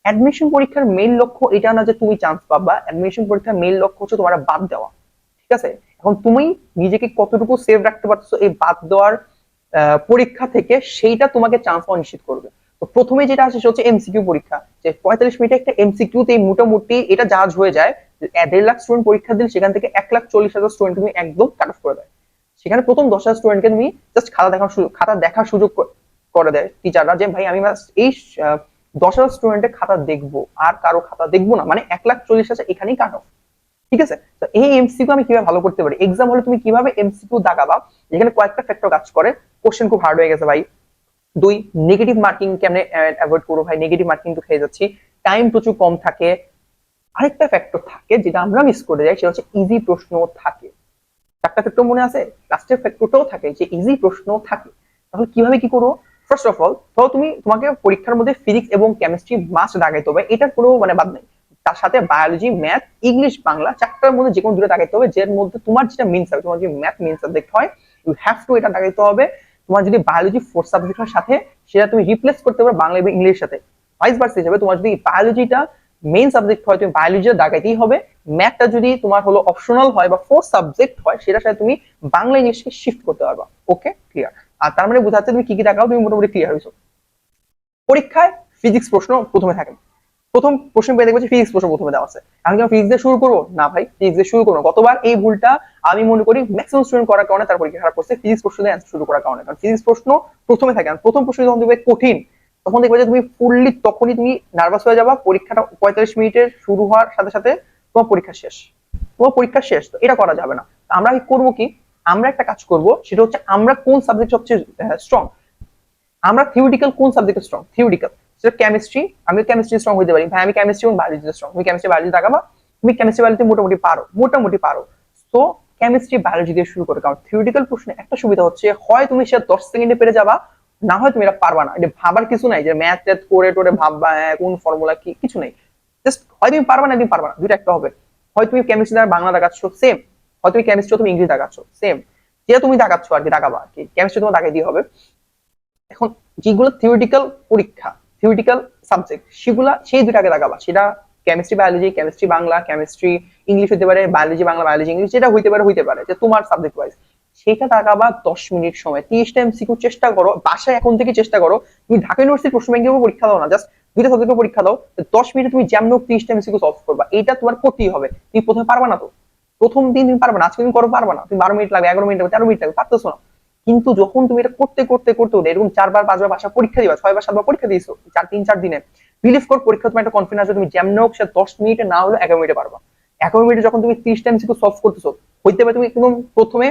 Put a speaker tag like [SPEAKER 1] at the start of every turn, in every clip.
[SPEAKER 1] Admission পরীক্ষার main লক্ষ্য এটা না যে তুমি চান্স পাবা, অ্যাডমিশন পরীক্ষার মেইন লক্ষ্য হচ্ছে তোমার বাদ দেওয়া। ঠিক আছে, এখন তুমি নিজেকে কতটুকু সেভ রাখতে পারছো এই বাদ দেওয়ার পরীক্ষা থেকে, সেইটা তোমাকে চান্স পাওয়া নিশ্চিত করবে। তো প্রথমে যেটা আসে সেটা হচ্ছে এমসিকিউ পরীক্ষা, যে 45 মিনিটে একটা এমসিকিউতে মোটামুটি এটা জাজ হয়ে যায়। 1.5 লাখ স্টুডেন্ট পরীক্ষা দিলে সেখান থেকে 1,40,000 স্টুডেন্ট তুমি একদম কাট অফ করে দেয়। সেখানে প্রথম 10,000 স্টুডেন্টকে তুমি জাস্ট খাতা দেখার সুযোগ করে দেয় টিচাররা, যে ভাই আমি এই 10,000 স্টুডেন্টের খাতা দেখবো, আর কারো খাতা দেখবো না, মানে 1,40,000 এখানেই কাট অফ। ঠিক আছে, তো এই এমসিকিউ আমি কিভাবে ভালো করতে পারি, এক্সাম হলে তুমি কিভাবে এমসিকিউ দাগাবা, এখানে কয়েকটা ফ্যাক্টর কাজ করে। কোশ্চেন খুব হার্ড হয়ে গেছে ভাই। দুই, নেগেটিভ মার্কিং কেমনে অ্যাভয়েড করবো ভাই, নেগেটিভ মার্কিং তো খেয়ে যাচ্ছি। টাইম প্রচুর কম থাকে। আরেকটা ফ্যাক্টর থাকে যেটা আমরা মিস করে যাই, সেটা হচ্ছে ইজি প্রশ্ন থাকে। চারটা ফ্যাক্টর মনে আছে, লাস্টের ফ্যাক্টরটাও থাকে যে ইজি প্রশ্ন থাকে। তাহলে কিভাবে কি করবো? ফার্স্ট অফ অল ধরো তোমাকে পরীক্ষার মধ্যে ফিজিক্স এবং কেমিস্ট্রি মাস্ট দাগাইতে হবে, এটার কোনো মানে বাদ নেই। তার সাথে বায়োলজি, ম্যাথ, ইংলিশ, বাংলা, চারটার মধ্যে যে কোনো দুটো দাগাইতে হবে, যের মধ্যে তোমার যেটা মেইন সাবজেক্ট, তোমার যদি ম্যাথ মেইন সাবজেক্ট হয়, ইউ হ্যাভ টু এটা দাগাইতে হবে। তোমার যদি বায়োলজি ফোর্থ সাবজেক্টের সাথে, সেটা তুমি রিপ্লেস করতে পারো বাংলা এবং ইংলিশের সাথে। ভাইস ভার্সা হিসেবে তোমার যদি বায়োলজিটা মেইন সাবজেক্ট হয়, তুমি বায়োলজিটা দাগাইতেই হবে। ম্যাথটা যদি তোমার হলো অপশনাল হয় বা ফোর্থ সাবজেক্ট হয়, সেটার সাথে তুমি বাংলা ইংলিশকে শিফট করতে পারবা। ওকে, ক্লিয়ার? আর তার মানে বোঝাচ্ছে তুমি কি কি দেখাও, তুমি মোটামুটি ক্লিয়ার হয়েছো। পরীক্ষায় ফিজিক্স প্রশ্ন প্রথমে থাকে, প্রথম প্রশ্ন পেয়ে দেখবো ফিজিক্স প্রশ্ন প্রথমে দেওয়া আছে। আমি কি ফিজিক্স দিয়ে শুরু করবো? না ভাই, ফিজিক্স দিয়ে শুরু করবো। গতবার এই ভুলটা আমি মনে করি ম্যাক্সিমাম স্টুডেন্ট করার কারণে তার পরীক্ষা খারাপ করছে, ফিজিক্স প্রশ্ন দিয়ে শুরু করার কারণে। কারণ ফিজিক্স প্রশ্ন প্রথমে থাকে, প্রথম প্রশ্ন যখন দেখবে কঠিন, তখন দেখবে যে তুমি ফুললি, তখনই তুমি নার্ভাস হয়ে যাবা। পরীক্ষাটা 45 মিনিটের শুরু হওয়ার সাথে সাথে তোমার পরীক্ষা শেষ, তোমার পরীক্ষা শেষ। তো এটা করা যাবে না। আমরা করবো কি, আমরা একটা কাজ করব, সেটা হচ্ছে আমরা কোন সাবজেক্ট সবচেয়ে স্ট্রং, আমরা থিওরিটিক্যাল কোন সাবজেক্টে স্ট্রং, থিওরিটিক্যাল সেটা কেমিস্ট্রি, আমি কেমিস্ট্রি স্ট্রং হইতে পারি ভাই, আমি কেমিস্ট্রি এবং বায়োলজিতে স্ট্রং, তুমি কেমিস্ট্রি বায়োলজি দেখাবা, তুমি কেমিস্ট্রি বায়োলজি মোটামুটি পারো, মোটামুটি পারো। তো কেমিস্ট্রি বায়োলজি দিয়ে শুরু করে। কারণ থিওরিটিক্যাল প্রশ্নে একটা সুবিধা হচ্ছে, হয় তুমি সেটা 10 সেকেন্ডে পেরে যাবা, না হয় তুমি এটা পারবা না। এটা ভাবার কিছু নাই যে ম্যাথ ট্যাথ করে টোরে ভাববা কোন ফর্মুলা কি, কিছু নেই। জাস্ট হয় তুমি পারবা না, তুমি পারবা না, দুইটা একটা হবে। হয় তুমি কেমিস্ট্রি দ্বারা বাংলা দেখাচ্ছ, সেম। হয় তুমি কেমিস্ট্রি তুমি ইংলিশ দেখাচ্ছ, সেম। যেটা তুমি দেখাচ্ছ আর কি দেখাবা আর কি, কেমিস্ট্রি তোমার দেখাই দিয়ে হবে। এখন যেগুলো থিওরিটিক্যাল পরীক্ষা, থিওরিটিক্যাল সাবজেক্ট, সেগুলা সেই দুটাকে লাগাবা। সেটা chemistry biology, chemistry Bangla, chemistry English হতে পারে, বায়োলজি বাংলা, বায়োলজি ইংলিশ, যেটা হইতে পারে যে তোমার সাবজেক্ট ওয়াইজ। সেটা লাগাবা 10 মিনিট সময়, 30টা এমসিকিউ চেষ্টা করো বাসায়, এখন থেকে চেষ্টা করো। তুমি ঢাকা ইউনিভার্সিটি প্রশ্ন ব্যাংকে পরীক্ষা দাও না, জাস্ট দুইটা সাবজেক্টে পরীক্ষা দাও, 10 মিনিটে তুমি যেমন 30টা এমসিকিউ সলভ করবা। এটা তোমার করতেই হবে। তুমি প্রথমে পারবা না তো, প্রথম দিন তুমি পারবে না, আজকে তুমি করো পারবা না, তুমি 12 মিনিট লাগবে, 11 মিনিট লাগবে, 13 মিনিট লাগবে, পারতেছো না। কিন্তু যখন তুমি এটা করতে করতে করতে এরকম 4 বার 5 বার বাসা পরীক্ষা দিবা, 6 বার 7 বার পরীক্ষা দিয়েছো 3-4 দিনে, বিলিভ কর পরীক্ষা তোমার একটা কনফিডেন্স আছে, তুমি যেমন হোক সে 10 মিনিটে না হলে 11 মিনিটে পারবা। 11 মিনিটে যখন তুমি 30টা এমসিকিউ সলভ করতেছো, হইতে পারে তুমি একদম প্রথমে,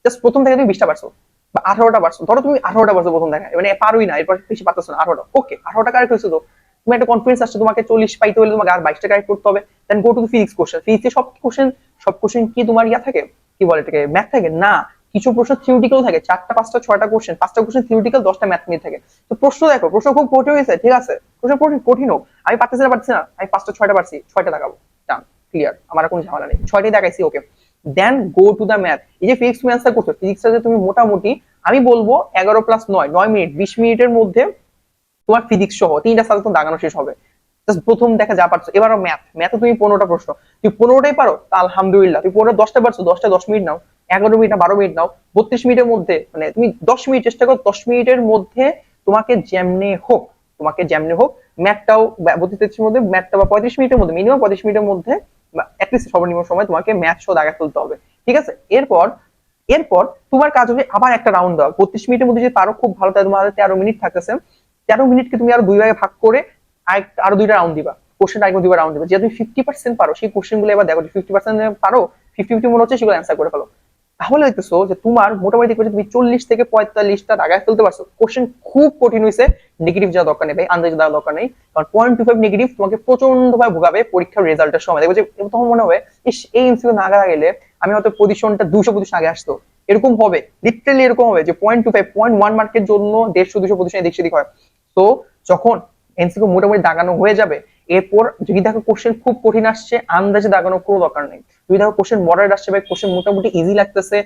[SPEAKER 1] জাস্ট প্রথম থেকে তুমি 20টা পারছো বা 18টা পারছো, ধরো তুমি 18টা পারছো প্রথম দেখায়, মানে পারোই না, এরপর বেশি পারতেছো না, 18টা ওকে, 18টা কারেক্ট হয়েছে। তো তুমি একটা কনফিডেন্স আসছে, তোমাকে 40 পাইতে হলে তোমাকে আর 22টা কারেক্ট করতে হবে। দেন গো টু ফিজিক্স কোশ্চেন, ফিজিক্সে সব কোশ্চেন কি তোমার ইয়া থাকে, কি বলে এটাকে, ম্যাথ থাকে না। কিছু প্রশ্ন থিওরিটিক্যাল থাকে, 4টা 5টা 6টা কোশ্চেন, 5টা কোশ্চেন থিওরিটিক্যাল, 10টা ম্যাথ নিয়ে থাকে। তো প্রশ্ন দেখো, প্রশ্ন খুব কঠিন হয়েছে, ঠিক আছে, প্রশ্ন কঠিন হোক, আমি পারতেছি না, আমি 5টা 6টা পারছি, 6টা দেখাবো, ডান, ক্লিয়ার, আমার কোনো ঝামেলা নেই, 6টাই দেখাইছি, ওকে। দেন গো টু দ্য ম্যাথ। এই যে ফিজিক্স তুমি অ্যান্সার করছো, ফিজিক্সে তুমি মোটামুটি আমি বলবো 11+9 9 মিনিট 20 মিনিটের মধ্যে তোমার ফিজিক্স সহ 3টা সাবজেক্ট দাগানো শেষ হবে। প্রথম দেখা যা পারছো। এবারও ম্যাথে তুমি 15টা প্রশ্ন, তুমি 15টাই পারো তা আলহামদুলিল্লাহ, তুমি 15 10টা পারছো, 10টা 10 মিনিট নাও, 11 মিনিট না 12 মিনিট নাও, 32 মিনিটের মধ্যে, মানে তুমি 10 মিনিট চেষ্টা করো, 10 মিনিটের মধ্যে তোমাকে যেমনে হোক ম্যাথটাও 32-33 মধ্যে, ম্যাথটা বা 35 মিনিটের মধ্যে, মিনিমাম 35 মিনিটের মধ্যে, বা অ্যাটলিস্ট সর্বনিম্ন সময় তোমাকে ম্যাথ সহ দাগা তুলতে হবে। ঠিক আছে, এরপর এরপর তোমার কাজ হবে আবার একটা রাউন্ড দেওয়া। 32 মিনিটের মধ্যে যদি পারো খুব ভালো, তাহলে তোমার 13 মিনিট থাকতেছে। 13 মিনিটকে তুমি আরো 2 ভাগে ভাগ করে আরো 2টা রাউন্ড দিবা, কোশ্চেন আগে 2বার রাউন্ড দিবা। যে তুমি 50% পারো, সেই কোশ্চেন গুলো এবার দেখো, 50% পারো, 50-50 মনে হচ্ছে, সেগুলো অ্যান্সার করে ফেলো। তাহলে দেখতেছো যে তোমার মোটামুটি দেখবে যে তুমি 40 থেকে 45টা দাগায় ফেলতে পারছো। কোশ্চেন খুব কঠিন হয়েছে, নেগেটিভ যাওয়ার দরকার নেই ভাই, আন্দাজ দেওয়ার দরকার নেই। কারণ 0.25 নেগেটিভ তোমাকে প্রচন্ড ভাবে ভোগাবে পরীক্ষার রেজাল্টের সময়। দেখবে যে তখন মনে হবে এই এমসিকিউ না গেলে আমি হয়তো পজিশনটা 200 পজিশন আগে আসতো, এরকম হবে, লিটারালি এরকম হবে যে 0.25 0.1 মার্কের জন্য 150-200 পজিশন এদিক সেদিক হয়। তো যখন এমসিকিউ মোটামুটি দাগানো হয়ে যাবে, এরপর যদি দেখো কোশ্চেন খুব কঠিন আসছে, আন্দাজে দাগানোর কোনো দরকার নেই। যদি দেখো কোশ্চেন মডারেট আসছে, ভাই কোশ্চেন মোটামুটি ইজি লাগতেছে,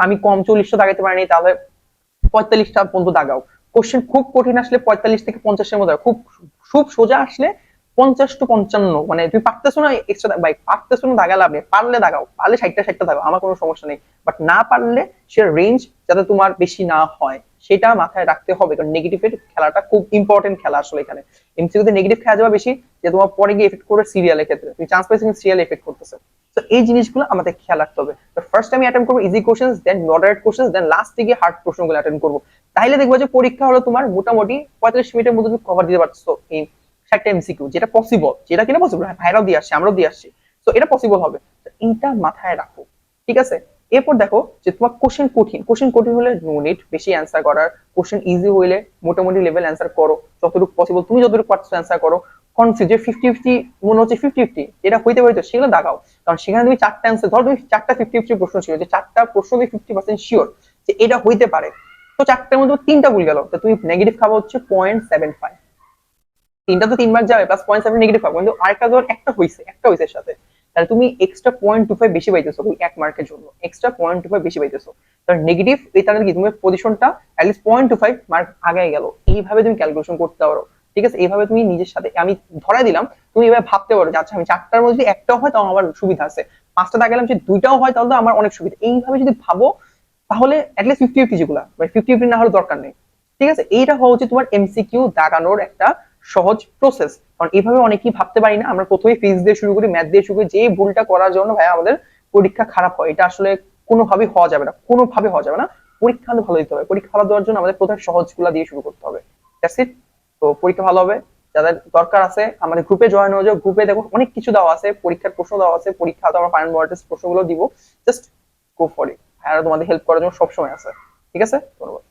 [SPEAKER 1] আমি কম 40টা দাগাইতে পারিনি, তাহলে 45টা পর্যন্ত দাগাও। কোশ্চেন খুব কঠিন আসলে 45 থেকে 50-এর মধ্যে, খুব খুব সোজা আসলে 50 to 55, মানে তুমি পারতেছো না এক্সট্রা, ভাই পারতেছো না দাগা লাভ নেই, পারলে দাগাও, পারলে 60টা দাগাও, আমার কোনো সমস্যা নেই, বাট না পারলে সে রেঞ্জ যাতে তোমার বেশি না হয় সেটা মাথায় রাখতে হবে, কারণ নেগেটিভের খেলাটা খুব ইম্পর্টেন্ট খেলা আসলে এখানে। এমসিকিউতে নেগেটিভ খেলা যাবে বেশি, যে তোমার পরে গিয়ে এফেক্ট করবে সিরিয়ালের ক্ষেত্রে, তুমি চান্স পাইছো কিন্তু সিরিয়াল এফেক্ট করতেছে। তো এই জিনিসগুলো আমাদের খেয়াল রাখতে হবে। ফার্স্ট আমি অ্যাটেম্প করবো ইজি কোশ্চেন্স, দেন মডারেট কোশ্চেন্স, দেন লাস্টে গিয়ে হার্ড প্রশ্নগুলো অ্যাটেন্ড করবো। তাহলে দেখবো যে পরীক্ষা হলো তোমার মোটামুটি 45 মিনিটের মধ্যে তুমি কভার দিতে পারছো এই 60টা এমসিকিউ, যেটা পসিবল, যেটা কিনা পসিবল, ভাইরাও দিয়ে আসছে, আমরাও দিয়ে আসছি। তো এটা পসিবল হবে, এইটা মাথায় রাখো, ঠিক আছে। এরপর দেখো যে তোমার কোশ্চেন কঠিন, কোশ্চেন কঠিন হলে নো নিড বেশি অ্যান্সার করার, কোশ্চেন ইজি হইলে মোটামুটি লেভেল অ্যান্সার করো, যতটুকু পসিবল তুমি যতটুকু পারছো অ্যান্সার করো। কনফিউজ যে 50-50 মনে হচ্ছে 50-50 এটা হইতে পারে, সেগুলো দাগাও, কারণ সেখানে তুমি 4টা অ্যান্সার, ধরো তুমি 4টা 50-50 প্রশ্ন ছিল, যে 4টা প্রশ্ন তুমি 50% শিওর যে এটা হইতে পারে, তো 4টার মধ্যে 3টা ভুল গেল, তো তুমি নেগেটিভ খাবো হচ্ছে 0.75, 3টা তো 3 মার্ক যাবে, প্লাস 0.7 নেগেটিভ পাবো, কিন্তু আরেকটা ধর একটা হইছে এর সাথে, তাহলে তুমি এক্সট্রা 0.25 বেশি পাইতেছো ওই 1 মার্কের জন্য, এক্সট্রা 0.25 বেশি পাইতেছো। তাহলে নেগেটিভ এই তাহলে কি তুমি পজিশনটা অ্যাটলিস্ট 0.25 মার্ক আগায় গেল, এইভাবে তুমি ক্যালকুলেশন করতে পারো, ঠিক আছে। এইভাবে তুমি নিজের সাথে আমি ধরাই দিলাম, তুমি এভাবে ভাবতে পারো যে আচ্ছা আমি 4টার মধ্যে যদি একটাও হয় তাও আমার সুবিধা আছে, 5টা দাগালাম যে 2টাও হয় তাহলে তো আমার অনেক সুবিধা, এইভাবে যদি ভাবো তাহলে অ্যাটলিস্ট 50-50 যেগুলা, 50-50 না হলে দরকার নেই, ঠিক আছে। এইটা হওয়া উচিত তোমার এমসিকিউ দাগানোর একটা সহজ প্রসেস। কারণ এইভাবে অনেকেই ভাবতে পারি না, আমরা প্রথমে ফিজিক্স দিয়ে শুরু করি, ম্যাথ দিয়ে শুরু করি, যে ভুলটা করার জন্য ভাই আমাদের পরীক্ষা খারাপ হয়, এটা আসলে কোনোভাবেই হওয়া যাবে না, কোনোভাবে হওয়া যাবে না। পরীক্ষা ভালো দিতে হবে, পরীক্ষা ভালো দেওয়ার জন্য আমাদের প্রথমে সহজগুলা দিয়ে শুরু করতে হবে, দ্যাটস ইট। তো পরীক্ষা ভালো হবে, যাদের দরকার আছে আমাদের গ্রুপে জয়েন হয়ে যাও, গ্রুপে দেখো অনেক কিছু দেওয়া আছে, পরীক্ষার প্রশ্ন দেওয়া আছে, পরীক্ষা তো আমরা ফাইনাল মডেল টেস্ট প্রশ্নগুলো দিব, জাস্ট গো ফর ইট, আর তোমাদের হেল্প করার জন্য সবসময় আছে, ঠিক আছে। ধন্যবাদ।